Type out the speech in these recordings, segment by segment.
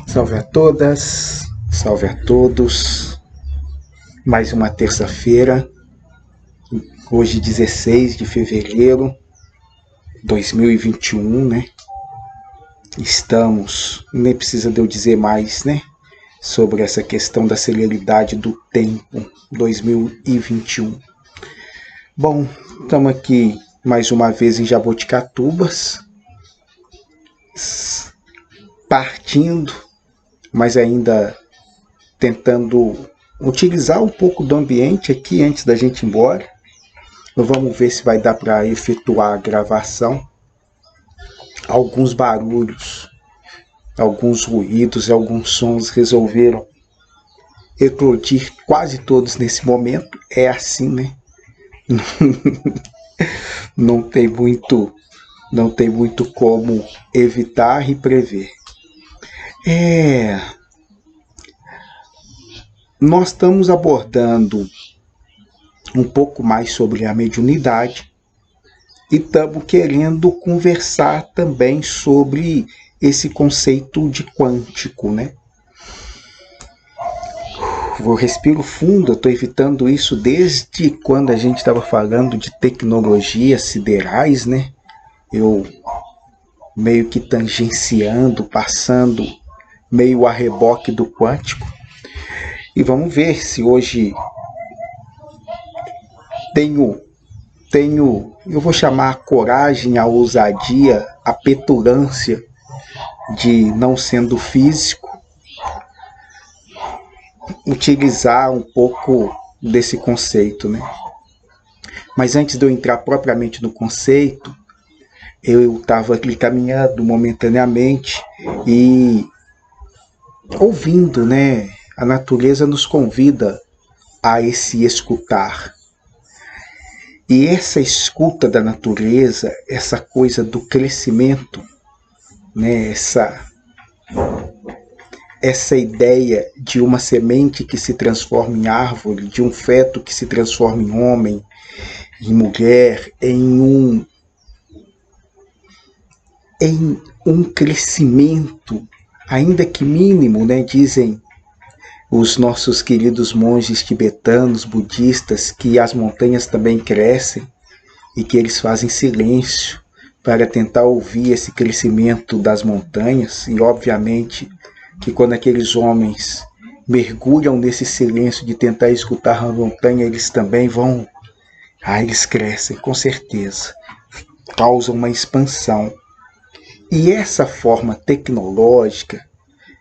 Salve a todas, salve a todos. Mais uma terça-feira, hoje 16 de fevereiro de 2021, né? Estamos, nem precisa de eu dizer mais, né? Sobre essa questão da celeridade do tempo, 2021. Bom, estamos aqui mais uma vez em Jaboticatubas, partindo, mas ainda tentando utilizar um pouco do ambiente aqui antes da gente ir embora. Vamos ver se vai dar para efetuar a gravação. Alguns barulhos, alguns ruídos e alguns sons resolveram eclodir quase todos nesse momento. É assim, né? Não tem muito como evitar e prever. Nós estamos abordando um pouco mais sobre a mediunidade e estamos querendo conversar também sobre esse conceito de quântico, né? Vou respiro fundo, eu estou evitando isso desde quando a gente estava falando de tecnologias siderais, né? Eu meio que tangenciando, passando meio a reboque do quântico. E vamos ver se hoje eu vou chamar a coragem, a ousadia, a petulância de, não sendo físico, utilizar um pouco desse conceito, né? Mas antes de eu entrar propriamente no conceito, eu estava aqui caminhando momentaneamente e ouvindo, né? A natureza nos convida a esse escutar. E essa escuta da natureza, essa coisa do crescimento, né? Essa ideia de uma semente que se transforma em árvore, de um feto que se transforma em homem, em mulher, em um crescimento, ainda que mínimo, né? Dizem os nossos queridos monges tibetanos, budistas, que as montanhas também crescem e que eles fazem silêncio para tentar ouvir esse crescimento das montanhas. E obviamente que quando aqueles homens mergulham nesse silêncio de tentar escutar a montanha, eles também vão, eles crescem, com certeza, causam uma expansão. E essa forma tecnológica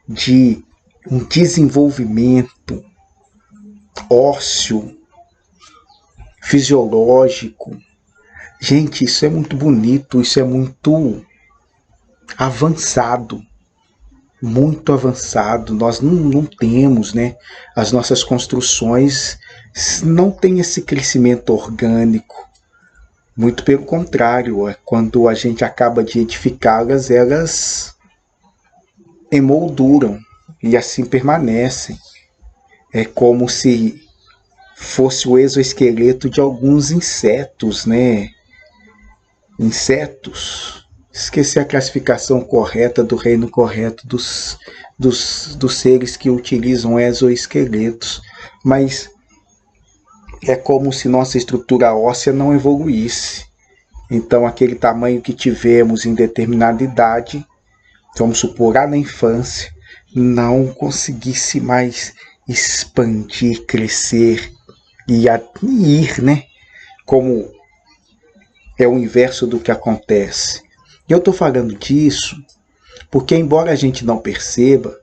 de um desenvolvimento ósseo, fisiológico, gente, isso é muito bonito, isso é muito avançado, nós não temos, né, as nossas construções não têm esse crescimento orgânico, muito pelo contrário, quando a gente acaba de edificá-las, elas emolduram e assim permanecem. É como se fosse o exoesqueleto de alguns insetos, né? Esqueci a classificação correta do reino correto dos seres que utilizam exoesqueletos, mas é como se nossa estrutura óssea não evoluísse. Então aquele tamanho que tivemos em determinada idade, vamos supor, lá na infância, não conseguisse mais expandir, crescer e ir, né? Como é o inverso do que acontece. E eu estou falando disso porque, embora a gente não perceba,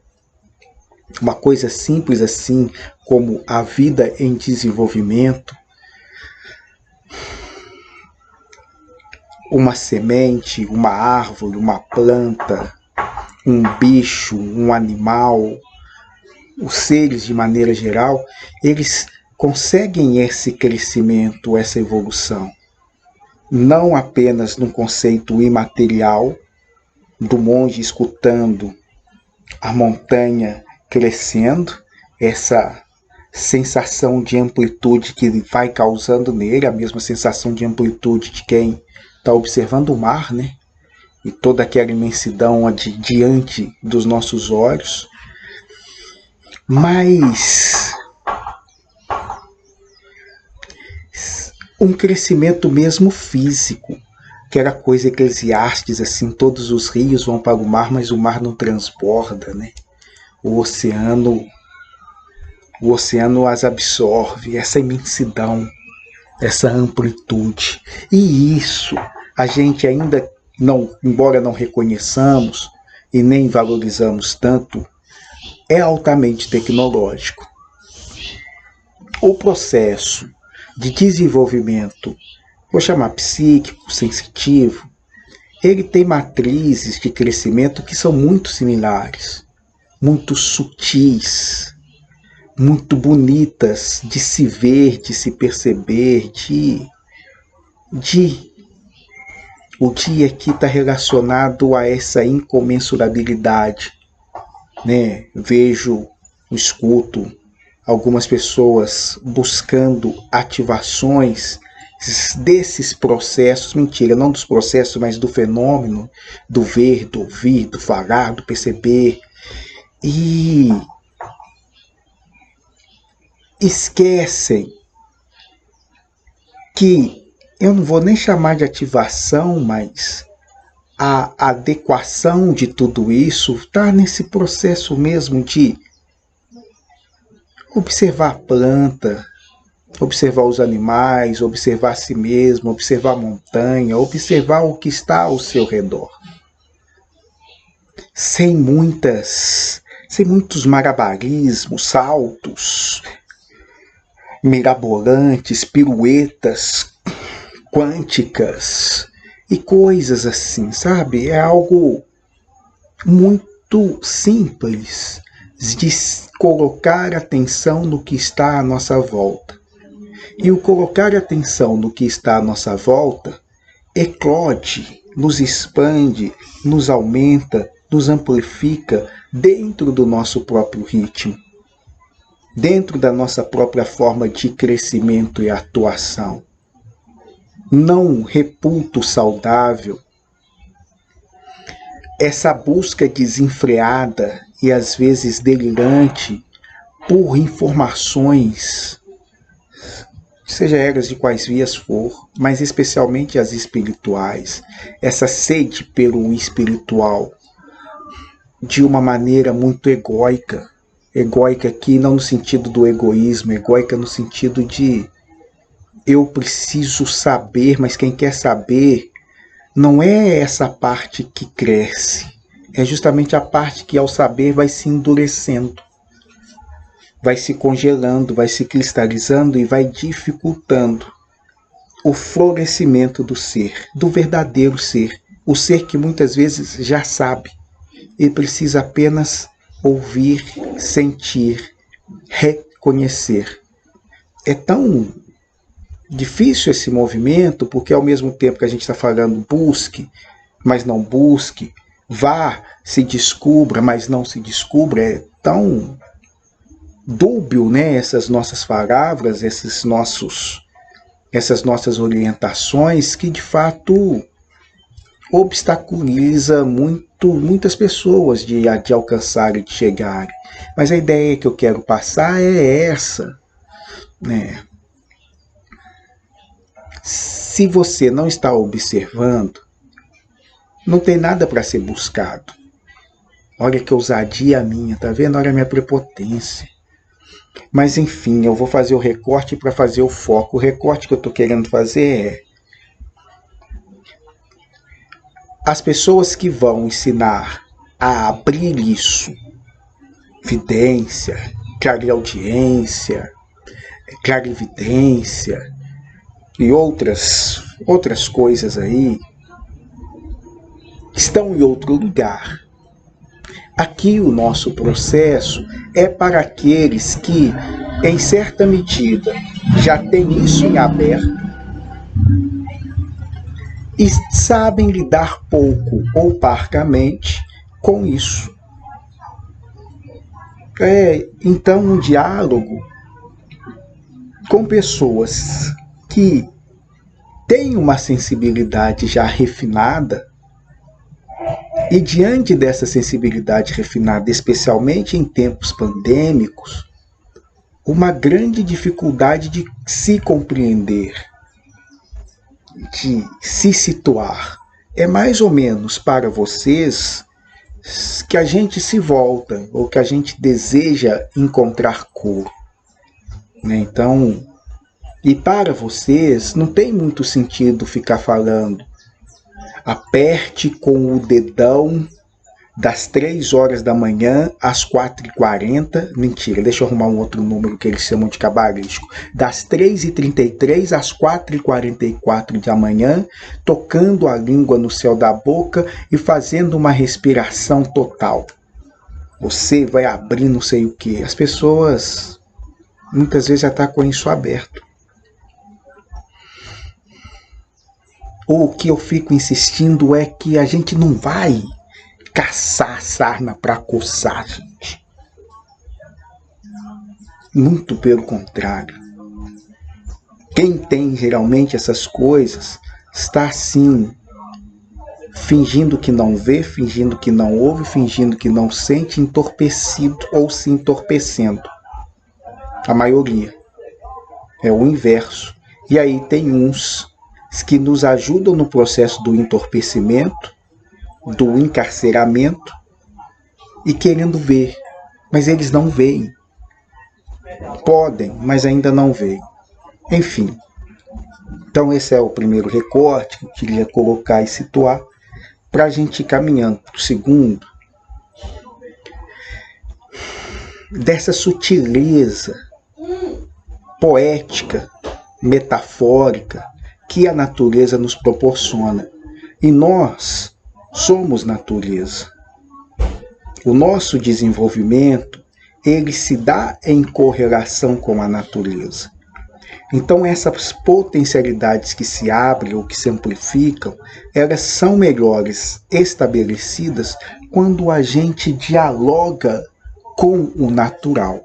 uma coisa simples assim como a vida em desenvolvimento, uma semente, uma árvore, uma planta, um bicho, um animal, os seres de maneira geral, eles conseguem esse crescimento, essa evolução. Não apenas num conceito imaterial, do monge escutando a montanha crescendo, essa sensação de amplitude que vai causando nele, a mesma sensação de amplitude de quem está observando o mar, né? e toda aquela imensidão diante dos nossos olhos, mas um crescimento mesmo físico, que era coisa Eclesiastes, assim, todos os rios vão para o mar, mas o mar não transborda, né? O oceano as absorve, essa imensidão, essa amplitude. E isso a gente ainda não, embora não reconheçamos e nem valorizamos tanto, é altamente tecnológico. O processo de desenvolvimento, vou chamar psíquico, sensitivo, ele tem matrizes de crescimento que são muito similares, muito sutis, muito bonitas de se ver, de se perceber, o dia que está relacionado a essa incomensurabilidade, né? Vejo, escuto algumas pessoas buscando ativações desses processos, mentira, não dos processos, mas do fenômeno, do ver, do ouvir, do falar, do perceber, e esquecem que eu não vou nem chamar de ativação, mas a adequação de tudo isso está nesse processo mesmo de observar a planta, observar os animais, observar a si mesmo, observar a montanha, observar o que está ao seu redor. Sem muitos malabarismos, saltos, mirabolantes, piruetas quânticas e coisas assim, sabe? É algo muito simples de colocar atenção no que está à nossa volta. E o colocar atenção no que está à nossa volta eclode, nos expande, nos aumenta, nos amplifica dentro do nosso próprio ritmo, dentro da nossa própria forma de crescimento e atuação. Não reputo saudável essa busca desenfreada e às vezes delirante por informações, seja elas de quais vias for, mas especialmente as espirituais, essa sede pelo espiritual de uma maneira muito egóica aqui não no sentido do egoísmo, egóica no sentido de eu preciso saber, mas quem quer saber não é essa parte que cresce, é justamente a parte que ao saber vai se endurecendo, vai se congelando, vai se cristalizando e vai dificultando o florescimento do ser, do verdadeiro ser, o ser que muitas vezes já sabe e precisa apenas ouvir, sentir, reconhecer. É tão difícil esse movimento, porque ao mesmo tempo que a gente está falando busque, mas não busque, vá, se descubra, mas não se descubra, é tão dúbio, né, essas nossas palavras, essas nossas orientações, que de fato obstaculiza muitas pessoas de alcançarem, de chegarem. Mas a ideia que eu quero passar é essa, né? Se você não está observando, não tem nada para ser buscado. Olha que ousadia minha, tá vendo? Olha a minha prepotência. Mas enfim, eu vou fazer o recorte para fazer o foco. O recorte que eu estou querendo fazer é: as pessoas que vão ensinar a abrir isso, vidência, clareaudiência, clarividência e outras coisas aí, estão em outro lugar. Aqui o nosso processo é para aqueles que, em certa medida, já têm isso em aberto e sabem lidar pouco ou parcamente com isso. Então, um diálogo com pessoas que têm uma sensibilidade já refinada E diante dessa sensibilidade refinada, especialmente em tempos pandêmicos, uma grande dificuldade de se compreender, de se situar. É mais ou menos para vocês que a gente se volta, ou que a gente deseja encontrar cor. Então, e para vocês, não tem muito sentido ficar falando aperte com o dedão das 3 horas da manhã às 4h40, mentira, deixa eu arrumar um outro número que eles chamam de cabalístico, das 3h33 às 4h44 da manhã, tocando a língua no céu da boca e fazendo uma respiração total. Você vai abrir não sei o que. As pessoas muitas vezes já estão com isso aberto. O que eu fico insistindo é que a gente não vai caçar sarna para coçar, gente. Muito pelo contrário. Quem tem geralmente essas coisas está assim, fingindo que não vê, fingindo que não ouve, fingindo que não sente, entorpecido ou se entorpecendo. A maioria. É o inverso. E aí tem uns que nos ajudam no processo do entorpecimento, do encarceramento, e querendo ver, mas eles não veem. Podem, mas ainda não veem. Enfim, então esse é o primeiro recorte que eu queria colocar e situar, para a gente ir caminhando para o segundo, dessa sutileza poética, metafórica, que a natureza nos proporciona. E nós somos natureza. O nosso desenvolvimento, ele se dá em correlação com a natureza. Então essas potencialidades que se abrem ou que se amplificam, elas são melhores estabelecidas quando a gente dialoga com o natural.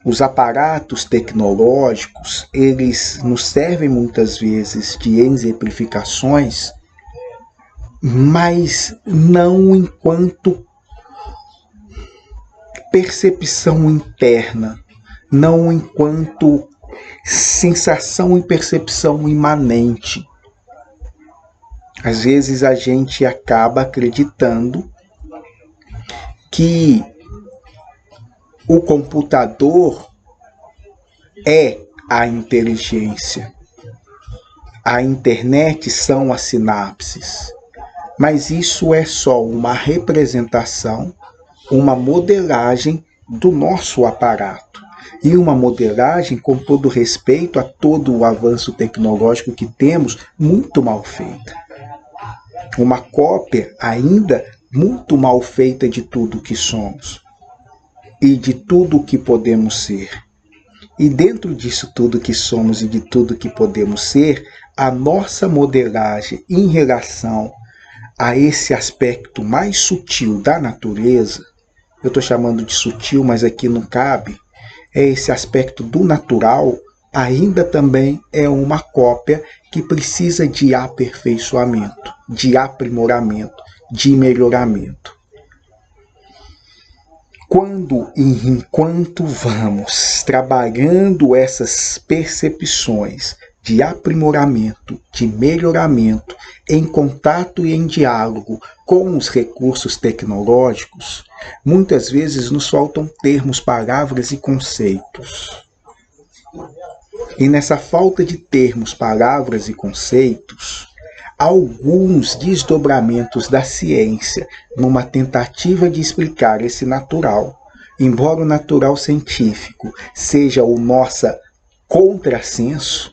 Os aparatos tecnológicos, eles nos servem muitas vezes de exemplificações, mas não enquanto percepção interna, não enquanto sensação e percepção imanente. Às vezes a gente acaba acreditando que o computador é a inteligência. A internet são as sinapses. Mas isso é só uma representação, uma modelagem do nosso aparato. E uma modelagem, com todo respeito a todo o avanço tecnológico que temos, muito mal feita. Uma cópia ainda muito mal feita de tudo que somos. E de tudo que podemos ser. E dentro disso tudo que somos e de tudo que podemos ser, a nossa modelagem em relação a esse aspecto mais sutil da natureza, eu estou chamando de sutil, mas aqui não cabe, é esse aspecto do natural, ainda também é uma cópia que precisa de aperfeiçoamento, de aprimoramento, de melhoramento. Enquanto vamos trabalhando essas percepções de aprimoramento, de melhoramento, em contato e em diálogo com os recursos tecnológicos, muitas vezes nos faltam termos, palavras e conceitos. E nessa falta de termos, palavras e conceitos, alguns desdobramentos da ciência numa tentativa de explicar esse natural, embora o natural científico seja o nosso contrassenso,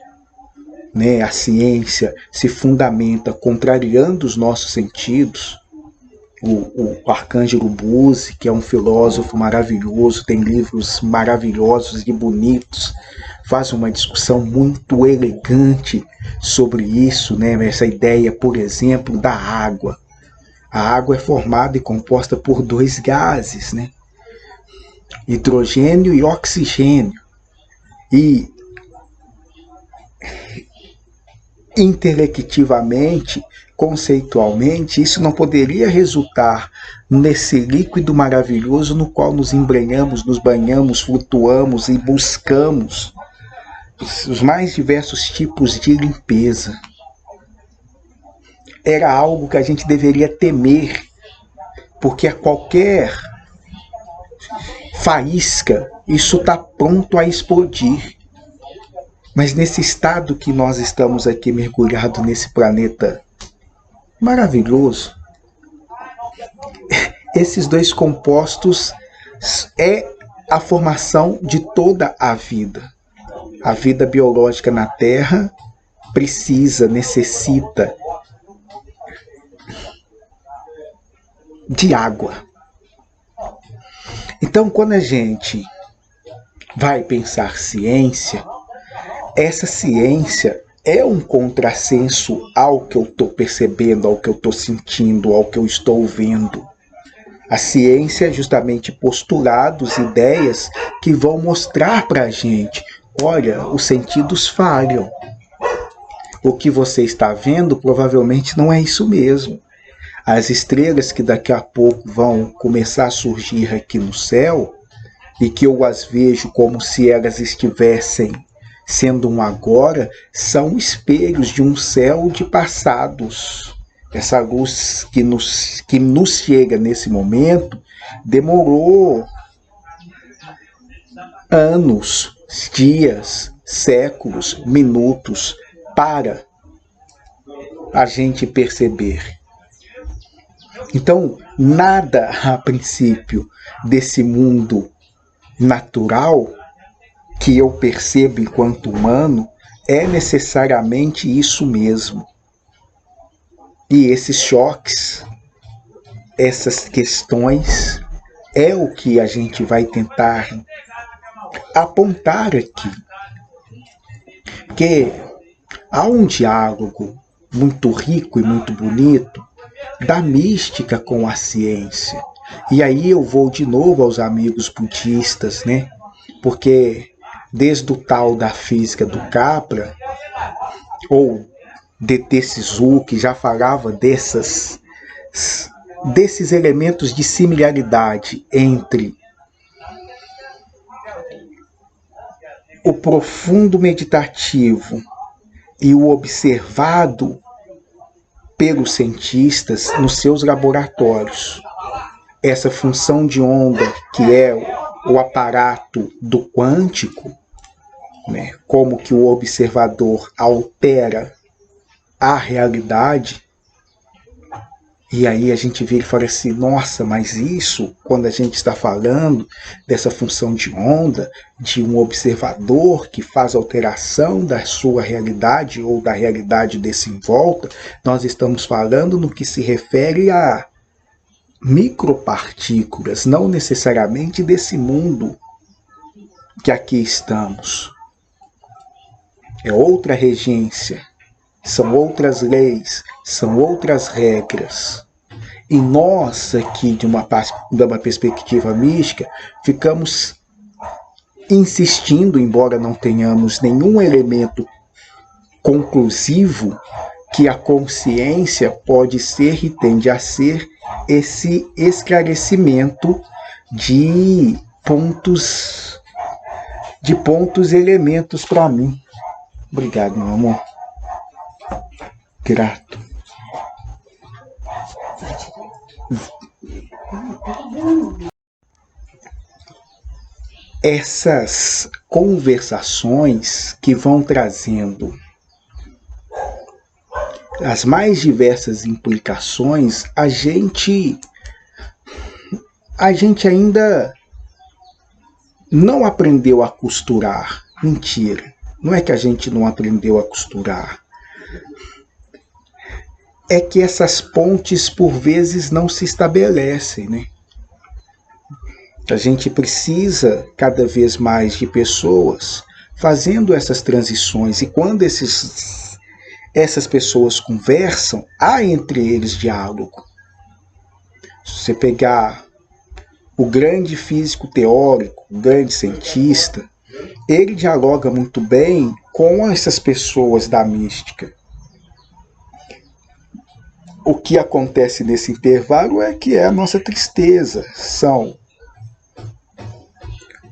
né? A ciência se fundamenta contrariando os nossos sentidos. O Arcângelo Buzzi, que é um filósofo maravilhoso, tem livros maravilhosos e bonitos, faz uma discussão muito elegante sobre isso, né? Essa ideia, por exemplo, da água. A água é formada e composta por 2 gases, né? Hidrogênio e oxigênio. E intelectivamente, conceitualmente, isso não poderia resultar nesse líquido maravilhoso no qual nos embrenhamos, nos banhamos, flutuamos e buscamos os mais diversos tipos de limpeza. Era algo que a gente deveria temer, porque a qualquer faísca, isso está pronto a explodir. Mas nesse estado que nós estamos aqui mergulhados nesse planeta maravilhoso, esses dois compostos é a formação de toda a vida. A vida biológica na Terra necessita de água. Então, quando a gente vai pensar ciência, essa ciência é um contrassenso ao que eu estou percebendo, ao que eu estou sentindo, ao que eu estou vendo. A ciência é justamente postulados, ideias que vão mostrar para a gente, olha, os sentidos falham. O que você está vendo provavelmente não é isso mesmo. As estrelas que daqui a pouco vão começar a surgir aqui no céu, e que eu as vejo como se elas estivessem sendo um agora, são espelhos de um céu de passados. Essa luz que nos chega nesse momento demorou anos, dias, séculos, minutos para a gente perceber. Então, nada a princípio desse mundo natural que eu percebo enquanto humano é necessariamente isso mesmo. E esses choques, essas questões, é o que a gente vai tentar apontar aqui. Porque há um diálogo muito rico e muito bonito da mística com a ciência. E aí eu vou de novo aos amigos budistas, né? Porque desde o tal da física do Capra, ou D.T. Suzuki já falava desses elementos de similaridade entre o profundo meditativo e o observado pelos cientistas nos seus laboratórios. Essa função de onda, que é o aparato do quântico, né, como que o observador altera a realidade, e aí a gente vê e fala assim, nossa, mas isso, quando a gente está falando dessa função de onda, de um observador que faz alteração da sua realidade ou da realidade desse em volta, nós estamos falando no que se refere a micropartículas, não necessariamente desse mundo que aqui estamos. É outra regência, são outras leis, são outras regras. E nós aqui, de uma perspectiva mística, ficamos insistindo, embora não tenhamos nenhum elemento conclusivo, que a consciência pode ser e tende a ser esse esclarecimento de pontos, elementos para mim. Obrigado, meu amor. Grato. Essas conversações que vão trazendo as mais diversas implicações, a gente ainda não aprendeu a costurar. Mentira, não é que a gente não aprendeu a costurar. É que essas pontes, por vezes, não se estabelecem, né? A gente precisa cada vez mais de pessoas fazendo essas transições. E quando essas pessoas conversam, há entre eles diálogo. Se você pegar o grande físico teórico, o grande cientista, ele dialoga muito bem com essas pessoas da mística. o que acontece nesse intervalo é que é a nossa tristeza. São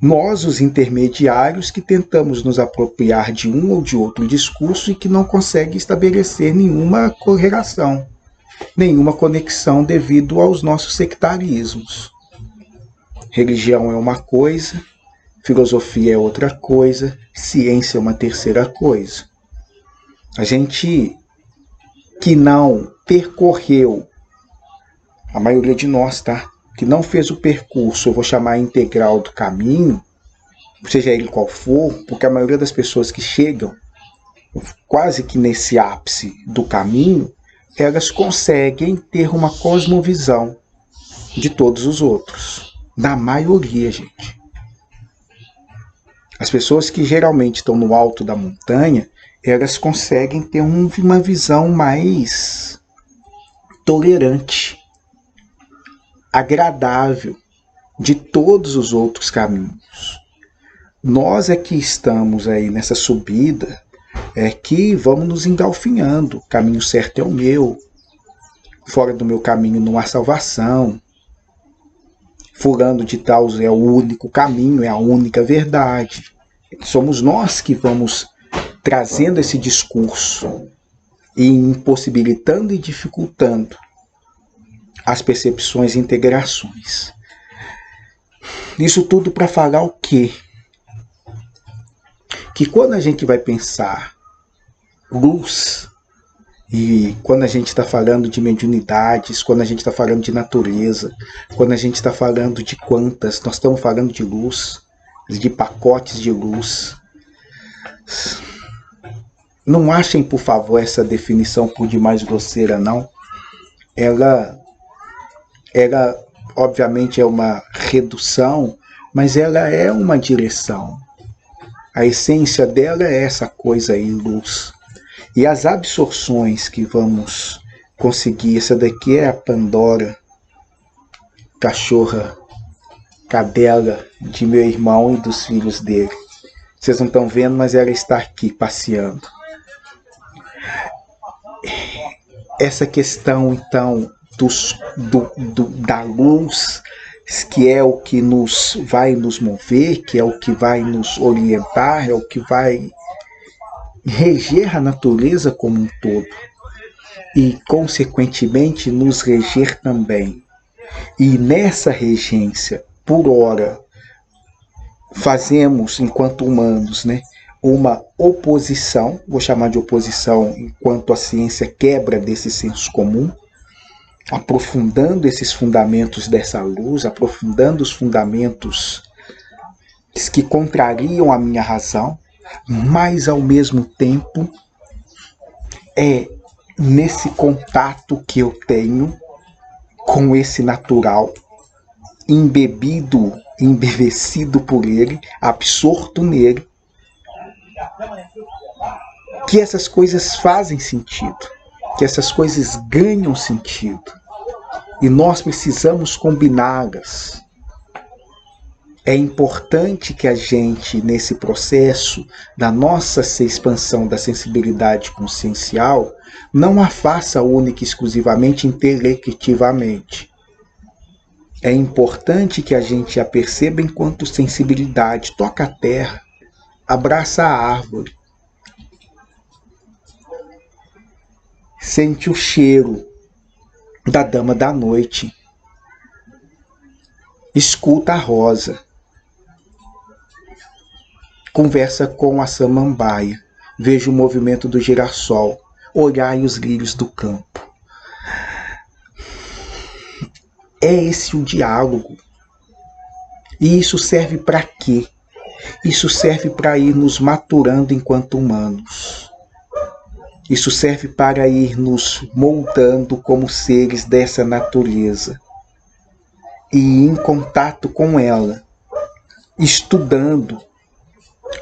nós, os intermediários, que tentamos nos apropriar de um ou de outro discurso e que não consegue estabelecer nenhuma correlação, nenhuma conexão devido aos nossos sectarismos. Religião é uma coisa, filosofia é outra coisa, ciência é uma terceira coisa. A gente que não percorreu, a maioria de nós, tá? Que não fez o percurso, eu vou chamar integral do caminho, seja ele qual for, porque a maioria das pessoas que chegam quase que nesse ápice do caminho, elas conseguem ter uma cosmovisão de todos os outros. Da maioria, gente. As pessoas que geralmente estão no alto da montanha, elas conseguem ter uma visão mais tolerante, agradável de todos os outros caminhos. Nós é que estamos aí nessa subida, é que vamos nos engalfinhando. O caminho certo é o meu, fora do meu caminho não há salvação, fulano de tal é o único caminho, é a única verdade. Somos nós que vamos trazendo esse discurso e impossibilitando e dificultando as percepções e integrações. Isso tudo para falar o quê? Que quando a gente vai pensar luz, e quando a gente está falando de mediunidades, quando a gente está falando de natureza, quando a gente está falando de quantas, nós estamos falando de luz, de pacotes de luz. Não achem, por favor, essa definição por demais grosseira, não. Ela obviamente é uma redução, mas ela é uma direção. A essência dela é essa coisa aí, luz. E as absorções que vamos conseguir, essa daqui é a Pandora, cachorra, cadela de meu irmão e dos filhos dele. Vocês não estão vendo, mas ela está aqui passeando. Essa questão, então, da luz, que é o que vai nos mover, que é o que vai nos orientar, é o que vai reger a natureza como um todo e, consequentemente, nos reger também. E nessa regência, por ora, fazemos, enquanto humanos, né, uma oposição, vou chamar de oposição enquanto a ciência quebra desse senso comum, aprofundando esses fundamentos dessa luz, aprofundando os fundamentos que contrariam a minha razão, mas ao mesmo tempo é nesse contato que eu tenho com esse natural, embevecido por ele, absorto nele, que essas coisas fazem sentido, que essas coisas ganham sentido, e nós precisamos combiná-las. É importante que a gente, nesse processo da nossa expansão da sensibilidade consciencial, não a faça única e exclusivamente intelectivamente. É importante que a gente a perceba enquanto sensibilidade. Toca a terra, abraça a árvore, sente o cheiro da dama da noite, escuta a rosa, conversa com a samambaia, veja o movimento do girassol, olhai os lírios do campo. É esse o diálogo. E isso serve para quê? Isso serve para ir nos maturando enquanto humanos. Isso serve para ir nos moldando como seres dessa natureza. E em contato com ela, estudando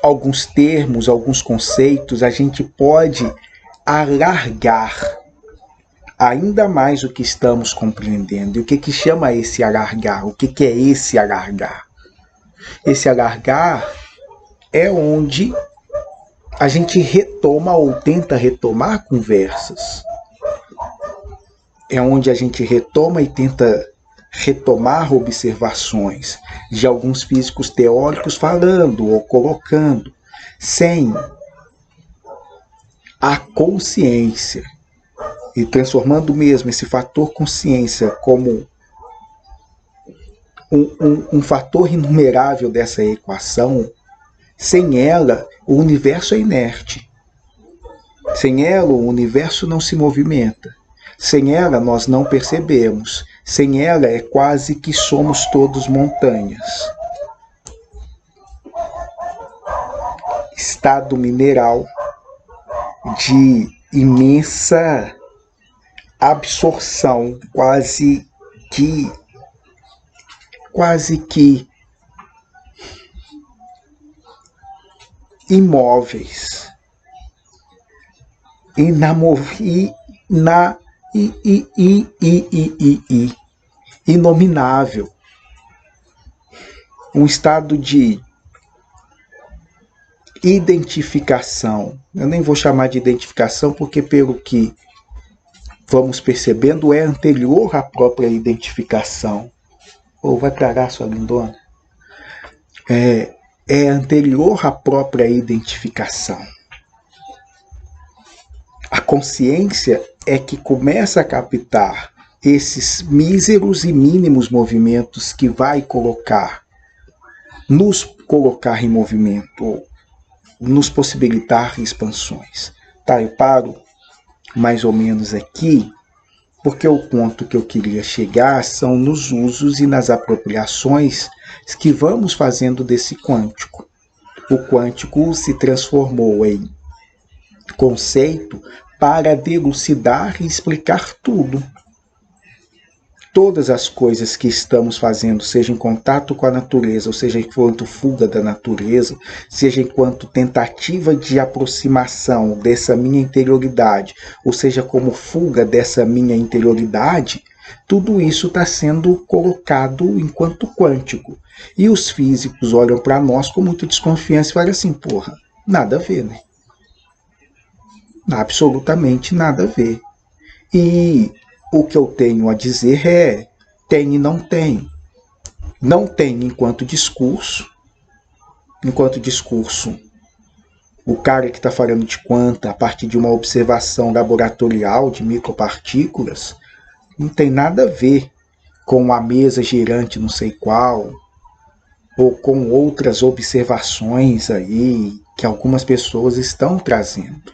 alguns termos, alguns conceitos, a gente pode alargar ainda mais o que estamos compreendendo. E o que chama esse alargar? O que é esse alargar? Esse alargar é onde a gente retoma ou tenta retomar conversas. é onde a gente retoma e tenta retomar observações de alguns físicos teóricos falando ou colocando, sem a consciência e transformando mesmo esse fator consciência como um fator inumerável dessa equação. Sem ela, o universo é inerte. Sem ela, o universo não se movimenta. Sem ela, nós não percebemos. Sem ela, é quase que somos todos montanhas. Estado mineral de imensa absorção, quase que imóveis, inominável, um estado de identificação. Eu nem vou chamar de identificação porque, pelo que vamos percebendo, é anterior à própria identificação. Ou vai parar, sua lindona? É anterior à própria identificação. A consciência é que começa a captar esses míseros e mínimos movimentos que vai nos colocar em movimento, nos possibilitar expansões. Tá, eu paro mais ou menos aqui, porque o ponto que eu queria chegar são nos usos e nas apropriações que vamos fazendo desse quântico. O quântico se transformou em conceito para dilucidar e explicar tudo. Todas as coisas que estamos fazendo, seja em contato com a natureza, ou seja enquanto fuga da natureza, seja enquanto tentativa de aproximação dessa minha interioridade, ou seja como fuga dessa minha interioridade, tudo isso está sendo colocado enquanto quântico. E os físicos olham para nós com muita desconfiança e falam assim, porra, nada a ver, né? Absolutamente nada a ver. E o que eu tenho a dizer é, tem e não tem. Não tem enquanto discurso. Enquanto discurso, o cara que está falando de quanta, a partir de uma observação laboratorial de micropartículas, não tem nada a ver com a mesa girante não sei qual, ou com outras observações aí que algumas pessoas estão trazendo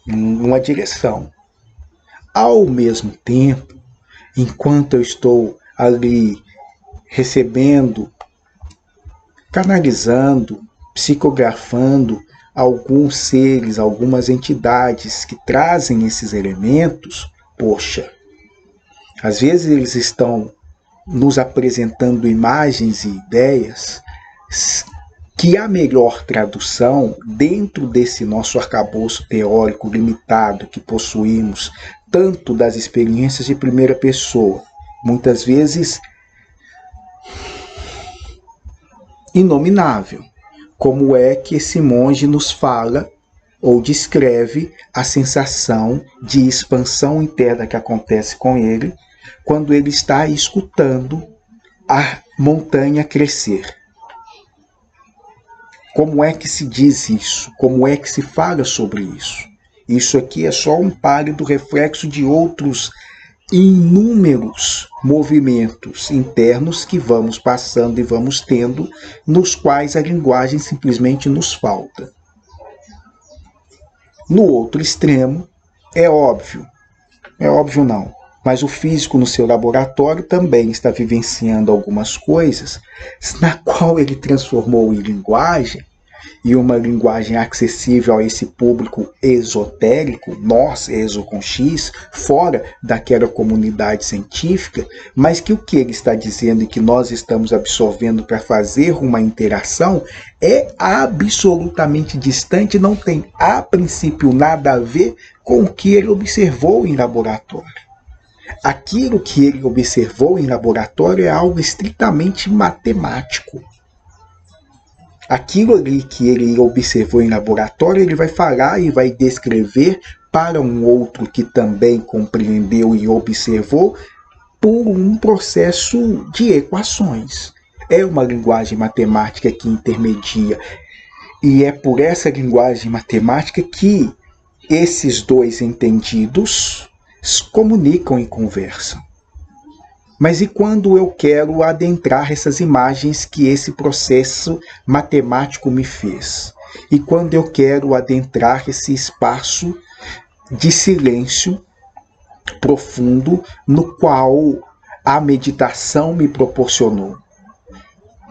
numa direção. Ao mesmo tempo, enquanto eu estou ali recebendo, canalizando, psicografando alguns seres, algumas entidades que trazem esses elementos, poxa, às vezes eles estão nos apresentando imagens e ideias que a melhor tradução, dentro desse nosso arcabouço teórico limitado que possuímos, tanto das experiências de primeira pessoa, muitas vezes inominável, como é que esse monge nos fala ou descreve a sensação de expansão interna que acontece com ele quando ele está escutando a montanha crescer. Como é que se diz isso? Como é que se fala sobre isso? Isso aqui é só um pálido reflexo de outros inúmeros movimentos internos que vamos passando e vamos tendo, nos quais a linguagem simplesmente nos falta. No outro extremo, é óbvio não, mas o físico no seu laboratório também está vivenciando algumas coisas na qual ele transformou em linguagem, e uma linguagem acessível a esse público esotérico, nós, ESO com X, fora daquela comunidade científica, mas que o que ele está dizendo e que nós estamos absorvendo para fazer uma interação é absolutamente distante, não tem a princípio nada a ver com o que ele observou em laboratório. Aquilo que ele observou em laboratório é algo estritamente matemático. Aquilo ali que ele observou em laboratório, ele vai falar e vai descrever para um outro que também compreendeu e observou por um processo de equações. É uma linguagem matemática que intermedia, e é por essa linguagem matemática que esses dois entendidos se comunicam e conversam. Mas e quando eu quero adentrar essas imagens que esse processo matemático me fez? E quando eu quero adentrar esse espaço de silêncio profundo no qual a meditação me proporcionou?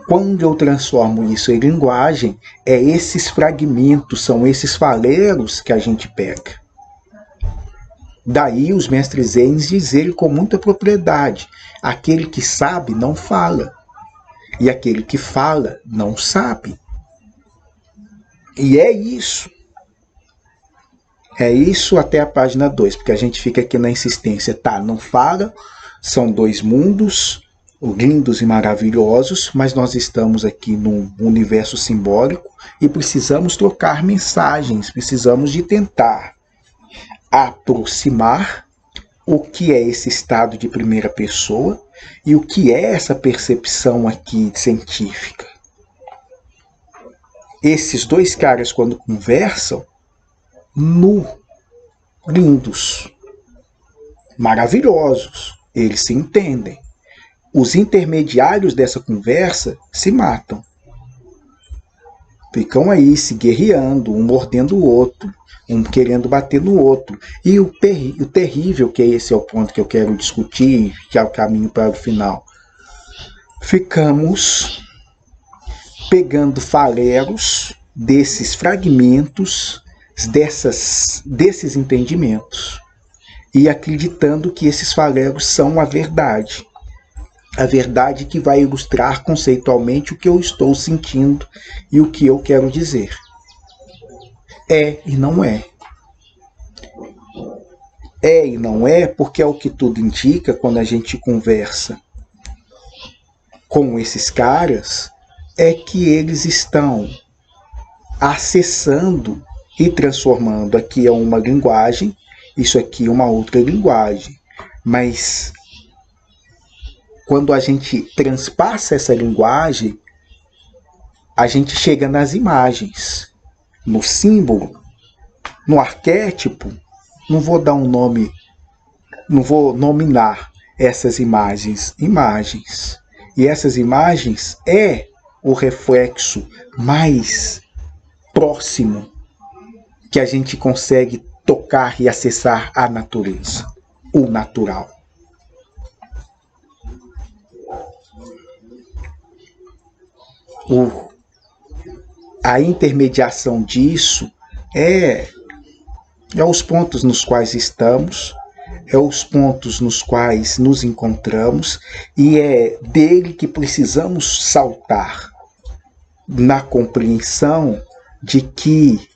Quando eu transformo isso em linguagem, é esses fragmentos, são esses faleiros que a gente pega. Daí os mestres Zen dizerem com muita propriedade: aquele que sabe não fala, e aquele que fala não sabe. E é isso. É isso até a página 2, porque a gente fica aqui na insistência. Tá, não fala, são dois mundos lindos e maravilhosos, mas nós estamos aqui num universo simbólico e precisamos trocar mensagens, precisamos de tentar aproximar o que é esse estado de primeira pessoa e o que é essa percepção aqui científica. Esses dois caras, quando conversam, lindos, maravilhosos, eles se entendem. Os intermediários dessa conversa se matam. Ficam aí se guerreando, um mordendo o outro, um querendo bater no outro. E o terrível, que esse é o ponto que eu quero discutir, que é o caminho para o final. Ficamos pegando faleiros desses fragmentos, desses entendimentos, e acreditando que esses faleiros são a verdade que vai ilustrar conceitualmente o que eu estou sentindo e o que eu quero dizer. É e não é. É e não é porque é o que tudo indica quando a gente conversa com esses caras, é que eles estão acessando e transformando aqui é uma linguagem, isso aqui é uma outra linguagem, mas quando a gente transpassa essa linguagem, a gente chega nas imagens, no símbolo, no arquétipo. Não vou dar um nome, não vou nominar essas imagens. E essas imagens é o reflexo mais próximo que a gente consegue tocar e acessar a natureza, o natural. A intermediação disso é os pontos nos quais estamos, é os pontos nos quais nos encontramos, e é dele que precisamos saltar na compreensão de que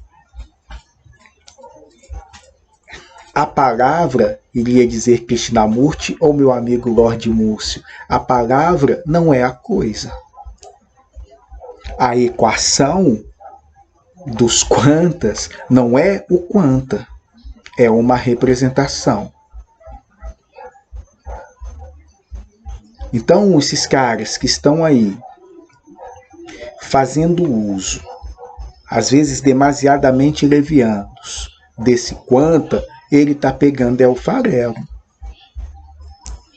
a palavra, iria dizer Krishnamurti ou meu amigo Lorde Múcio, a palavra não é a coisa. A equação dos quantas não é o quanta, é uma representação. Então, esses caras que estão aí fazendo uso, às vezes demasiadamente levianos, desse quanta, ele está pegando o farelo.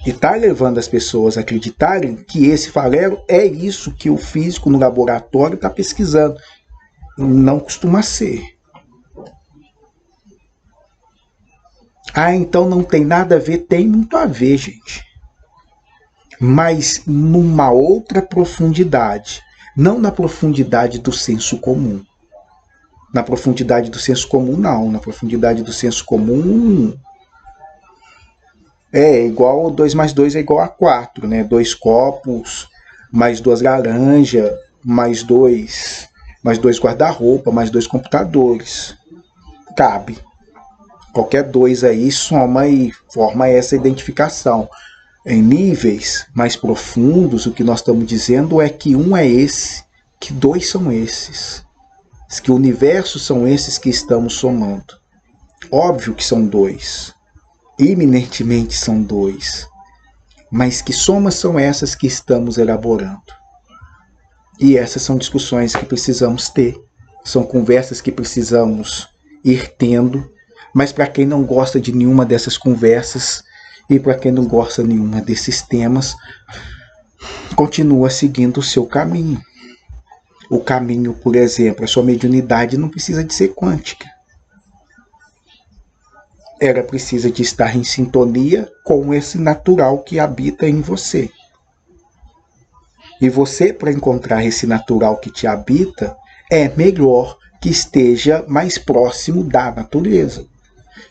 E está levando as pessoas a acreditarem que esse farelo é isso que o físico no laboratório está pesquisando. Não costuma ser. Ah, então não tem nada a ver? Tem muito a ver, gente. Mas numa outra profundidade. Não na profundidade do senso comum. Na profundidade do senso comum, não. Na profundidade do senso comum, é igual 2 mais 2 é igual a 4, né? 2 copos, mais 2 laranjas, mais 2 guarda-roupa, mais 2 computadores. Cabe. Qualquer 2 aí soma e forma essa identificação. Em níveis mais profundos, o que nós estamos dizendo é que um é esse, que 2 são esses. Que o universo são esses que estamos somando. Óbvio que são dois, eminentemente são dois, mas que somas são essas que estamos elaborando? E essas são discussões que precisamos ter, são conversas que precisamos ir tendo, mas para quem não gosta de nenhuma dessas conversas e para quem não gosta de nenhuma desses temas, continua seguindo o seu caminho. O caminho, por exemplo, a sua mediunidade não precisa de ser quântica. Ela precisa de estar em sintonia com esse natural que habita em você. E você, para encontrar esse natural que te habita, é melhor que esteja mais próximo da natureza.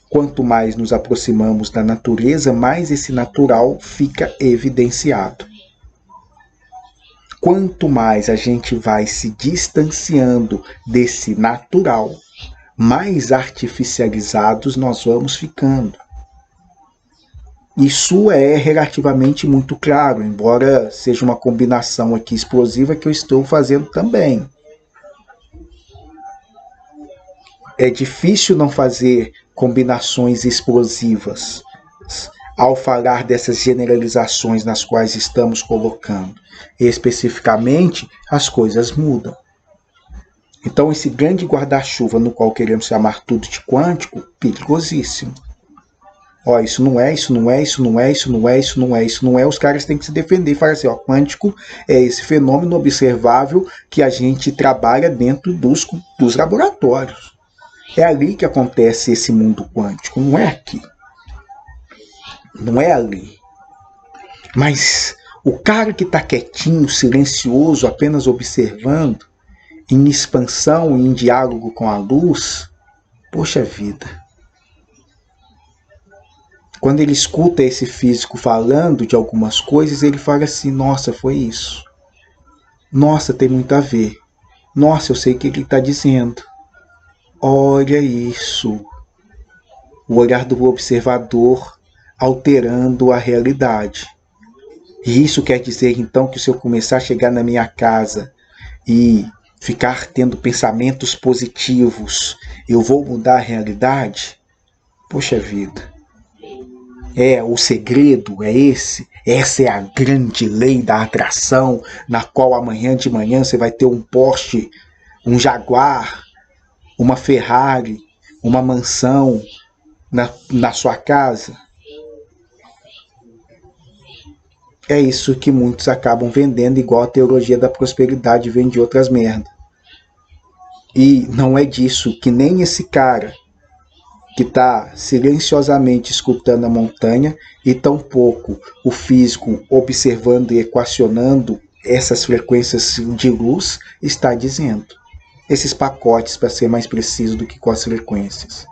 Quanto mais nos aproximamos da natureza, mais esse natural fica evidenciado. Quanto mais a gente vai se distanciando desse natural, mais artificializados nós vamos ficando. Isso é relativamente muito claro, embora seja uma combinação aqui explosiva que eu estou fazendo também. É difícil não fazer combinações explosivas ao falar dessas generalizações nas quais estamos colocando. Especificamente, as coisas mudam. Então, esse grande guarda-chuva no qual queremos chamar tudo de quântico, perigosíssimo. Ó, isso não é, isso não é, isso não é, isso não é, isso não é, isso não é. Os caras têm que se defender e falar assim, ó, quântico é esse fenômeno observável que a gente trabalha dentro dos laboratórios. É ali que acontece esse mundo quântico, não é aqui. Não é ali. Mas o cara que está quietinho, silencioso, apenas observando, em expansão, em diálogo com a luz, poxa vida. Quando ele escuta esse físico falando de algumas coisas, ele fala assim, nossa, foi isso. Nossa, tem muito a ver. Nossa, eu sei o que ele está dizendo. Olha isso. O olhar do observador alterando a realidade. E isso quer dizer, então, que se eu começar a chegar na minha casa e ficar tendo pensamentos positivos, eu vou mudar a realidade? Poxa vida. O segredo é esse. Essa é a grande lei da atração, na qual amanhã de manhã você vai ter um Porsche, um Jaguar, uma Ferrari, uma mansão na sua casa. É isso que muitos acabam vendendo, igual a teologia da prosperidade vende outras merdas. E não é disso que nem esse cara que está silenciosamente escutando a montanha e tampouco o físico observando e equacionando essas frequências de luz está dizendo. Esses pacotes, para ser mais preciso do que com as frequências.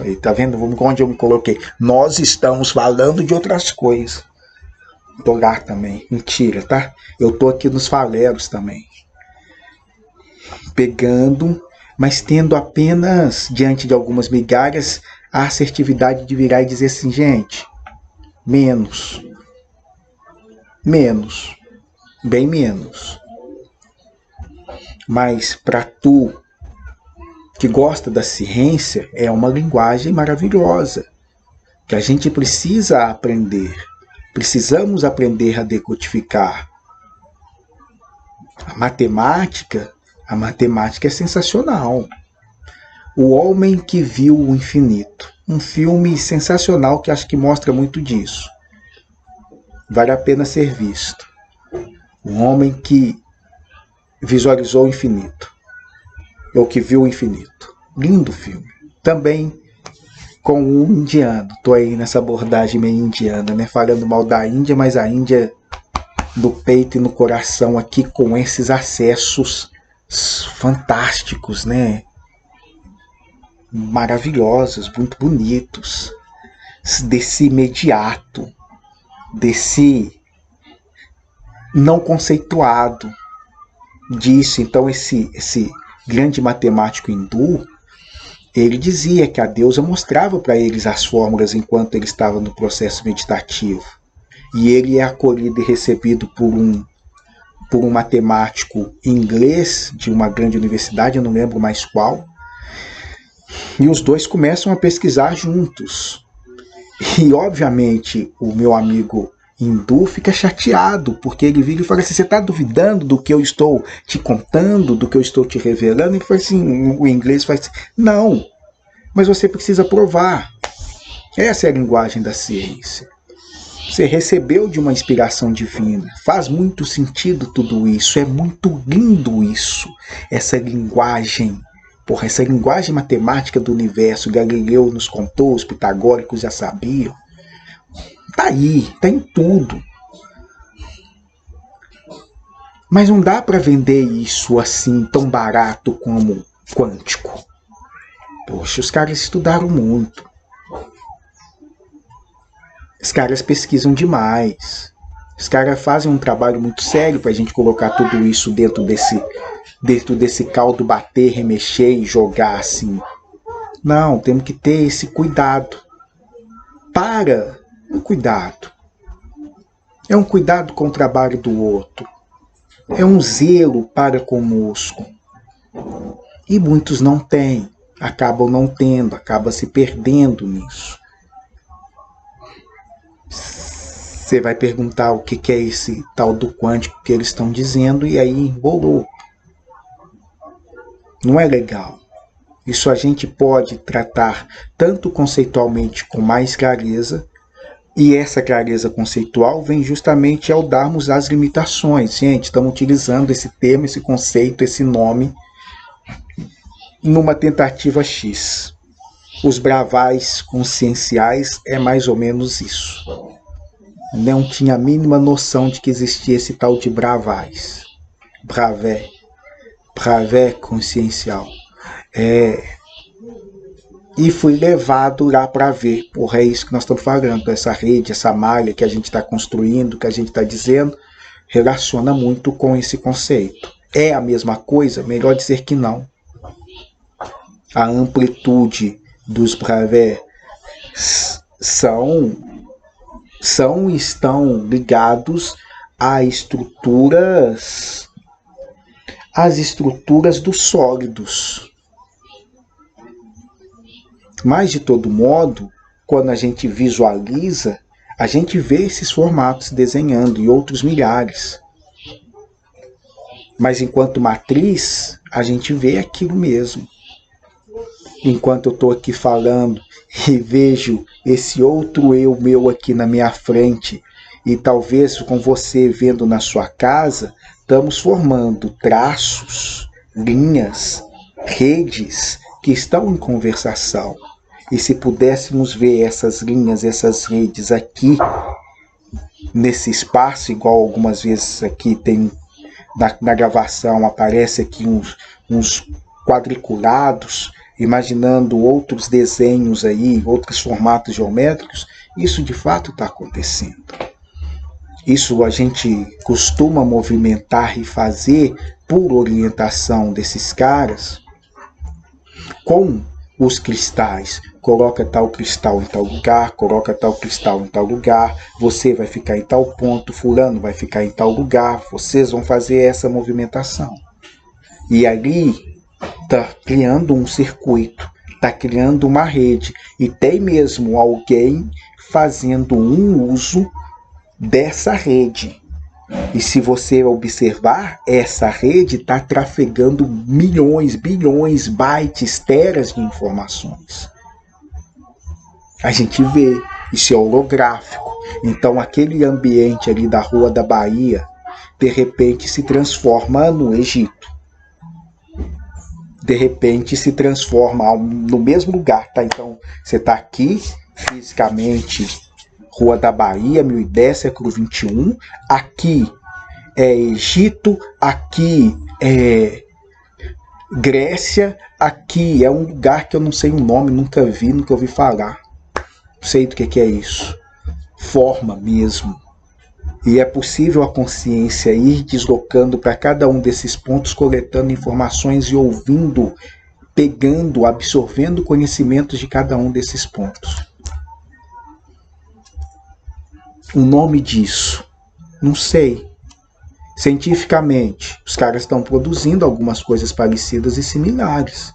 Aí, tá vendo onde eu me coloquei? Nós estamos falando de outras coisas. Tô lá também, mentira, tá? Eu tô aqui nos faleros também. Pegando, mas tendo apenas, diante de algumas migalhas, a assertividade de virar e dizer assim, gente, menos, bem menos. Mas para tu que gosta da ciência, é uma linguagem maravilhosa, que a gente precisa aprender. Precisamos aprender a decodificar. A matemática é sensacional. O Homem que Viu o Infinito. Um filme sensacional que acho que mostra muito disso. Vale a pena ser visto. Um homem que visualizou o infinito. Ou que viu o infinito. Lindo filme. Também com um indiano. Tô aí nessa abordagem meio indiana, né? Falando mal da Índia, mas a Índia no peito e no coração aqui com esses acessos fantásticos, né? Maravilhosos, muito bonitos. Desse imediato, desse não conceituado disso. Então esse grande matemático hindu, ele dizia que a deusa mostrava para eles as fórmulas enquanto ele estava no processo meditativo. E ele é acolhido e recebido por um matemático inglês de uma grande universidade, eu não lembro mais qual. E os dois começam a pesquisar juntos. E, obviamente, o meu amigo hindu fica chateado, porque ele vira e fala assim, você está duvidando do que eu estou te contando, do que eu estou te revelando? Ele fala assim, o inglês faz assim, não, mas você precisa provar. Essa é a linguagem da ciência. Você recebeu de uma inspiração divina. Faz muito sentido tudo isso. É muito lindo isso. Essa linguagem. Porra, essa linguagem matemática do universo. Galileu nos contou, os pitagóricos já sabiam. Tá aí, tá em tudo. Mas não dá para vender isso assim tão barato como quântico. Poxa, os caras estudaram muito. Os caras pesquisam demais. Os caras fazem um trabalho muito sério para a gente colocar tudo isso dentro desse caldo, bater, remexer e jogar assim. Não, temos que ter esse cuidado. Um cuidado. É um cuidado com o trabalho do outro. É um zelo para conosco. E muitos não têm. Acabam não tendo, acabam se perdendo nisso. Você vai perguntar o que é esse tal do quântico que eles estão dizendo e aí embolou. Não é legal. Isso a gente pode tratar tanto conceitualmente com mais clareza, e essa clareza conceitual vem justamente ao darmos as limitações. Gente, estamos utilizando esse termo, esse conceito, esse nome, numa tentativa X. Os bravais conscienciais é mais ou menos isso. Não tinha a mínima noção de que existia esse tal de bravais. Bravé consciencial. E fui levado lá para ver. Porra, é isso que nós estamos falando. Essa rede, essa malha que a gente está construindo, que a gente está dizendo, relaciona muito com esse conceito. É a mesma coisa? Melhor dizer que não. A amplitude dos Bravé estão ligados às estruturas dos sólidos. Mas, de todo modo, quando a gente visualiza, a gente vê esses formatos desenhando e outros milhares. Mas, enquanto matriz, a gente vê aquilo mesmo. Enquanto eu estou aqui falando e vejo esse outro eu meu aqui na minha frente, e talvez com você vendo na sua casa, estamos formando traços, linhas, redes que estão em conversação. E se pudéssemos ver essas linhas, essas redes aqui, nesse espaço, igual algumas vezes aqui tem na gravação, aparece aqui uns quadriculados, imaginando outros desenhos aí, outros formatos geométricos, isso de fato está acontecendo. Isso a gente costuma movimentar e fazer por orientação desses caras com os cristais. Coloca tal cristal em tal lugar, coloca tal cristal em tal lugar, você vai ficar em tal ponto, fulano vai ficar em tal lugar, vocês vão fazer essa movimentação. E ali está criando um circuito, está criando uma rede, e tem mesmo alguém fazendo um uso dessa rede. E se você observar, essa rede está trafegando milhões, bilhões, bytes, teras de informações. A gente vê, isso é holográfico. Então aquele ambiente ali da Rua da Bahia, de repente se transforma no Egito. De repente se transforma no mesmo lugar, tá? Então você está aqui, fisicamente, Rua da Bahia, 1010, século XXI. Aqui é Egito, aqui é Grécia, aqui é um lugar que eu não sei o nome, nunca vi, nunca ouvi falar. Não sei do que é isso. Forma mesmo. E é possível a consciência ir deslocando para cada um desses pontos, coletando informações e ouvindo, pegando, absorvendo conhecimentos de cada um desses pontos. O nome disso? Não sei. Cientificamente, os caras estão produzindo algumas coisas parecidas e similares.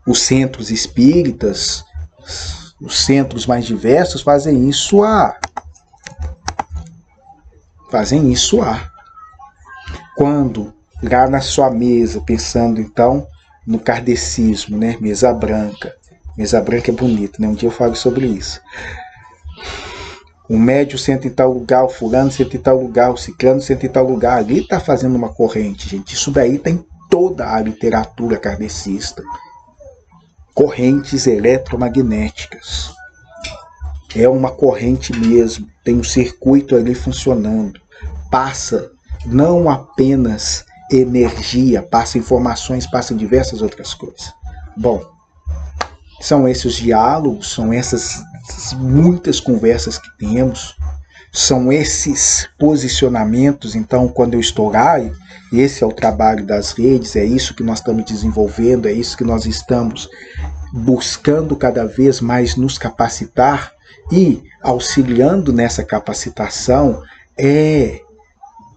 os centros espíritas, os centros mais diversos fazem isso quando lá na sua mesa, pensando então no kardecismo, né? Mesa branca é bonita, né? Um dia eu falo sobre isso. O médio senta em tal lugar, o fulano senta em tal lugar, o ciclano senta em tal lugar. Ali está fazendo uma corrente, gente. Isso daí está em toda a literatura kardecista. Correntes eletromagnéticas. É uma corrente mesmo. Tem um circuito ali funcionando. Passa não apenas energia, passa informações, passa diversas outras coisas. Bom, são esses os diálogos, são essas muitas conversas que temos, são esses posicionamentos. Então, quando eu estou lá, esse é o trabalho das redes, é isso que nós estamos desenvolvendo, é isso que nós estamos buscando cada vez mais nos capacitar e auxiliando nessa capacitação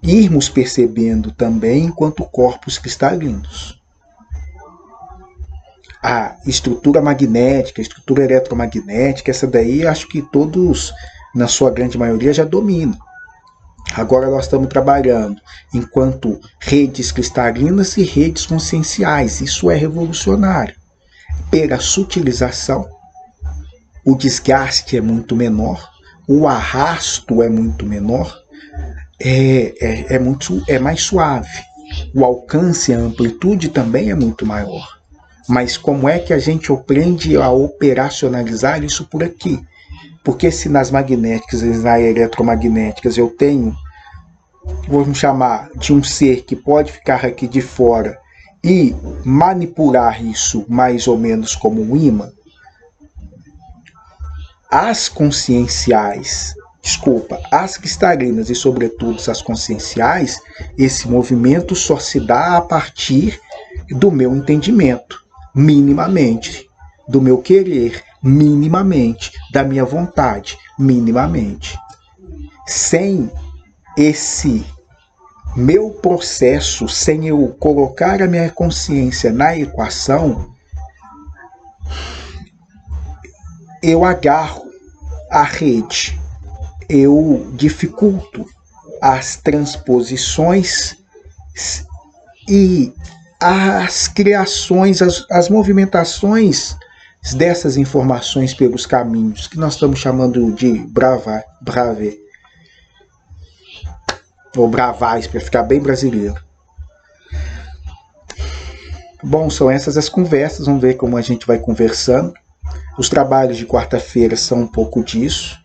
irmos percebendo também enquanto corpos cristalinos. A estrutura magnética, a estrutura eletromagnética, essa daí acho que todos, na sua grande maioria, já dominam. Agora nós estamos trabalhando enquanto redes cristalinas e redes conscienciais. Isso é revolucionário. Pela sutilização, o desgaste é muito menor, o arrasto é muito menor, é mais suave. O alcance, a amplitude também é muito maior. Mas como é que a gente aprende a operacionalizar isso por aqui? Porque se nas magnéticas e nas eletromagnéticas eu tenho, vamos chamar de um ser que pode ficar aqui de fora e manipular isso mais ou menos como um imã, as conscienciais, as cristalinas e sobretudo as conscienciais, esse movimento só se dá a partir do meu entendimento, minimamente, do meu querer, minimamente, da minha vontade, minimamente. Sem esse meu processo, sem eu colocar a minha consciência na equação, eu agarro a rede, eu dificulto as transposições e as criações, as movimentações dessas informações pelos caminhos, que nós estamos chamando de brave, ou bravais, para ficar bem brasileiro. Bom, são essas as conversas, vamos ver como a gente vai conversando. Os trabalhos de quarta-feira são um pouco disso,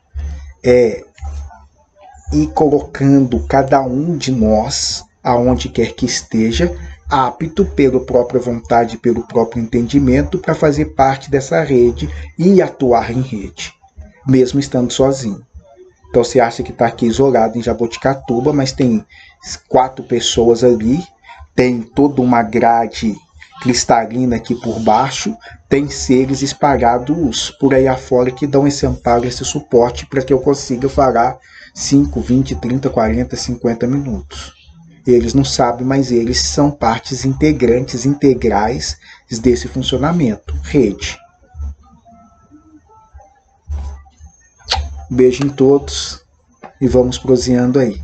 e colocando cada um de nós, aonde quer que esteja, apto pela própria vontade, pelo próprio entendimento, para fazer parte dessa rede e atuar em rede, mesmo estando sozinho. Então você acha que está aqui isolado em Jaboticatuba, mas tem 4 pessoas ali, tem toda uma grade cristalina aqui por baixo, tem seres espalhados por aí afora que dão esse amparo, esse suporte para que eu consiga falar 5, 20, 30, 40, 50 minutos. Eles não sabem, mas eles são partes integrantes, integrais desse funcionamento. Rede. Beijo em todos e vamos proseando aí.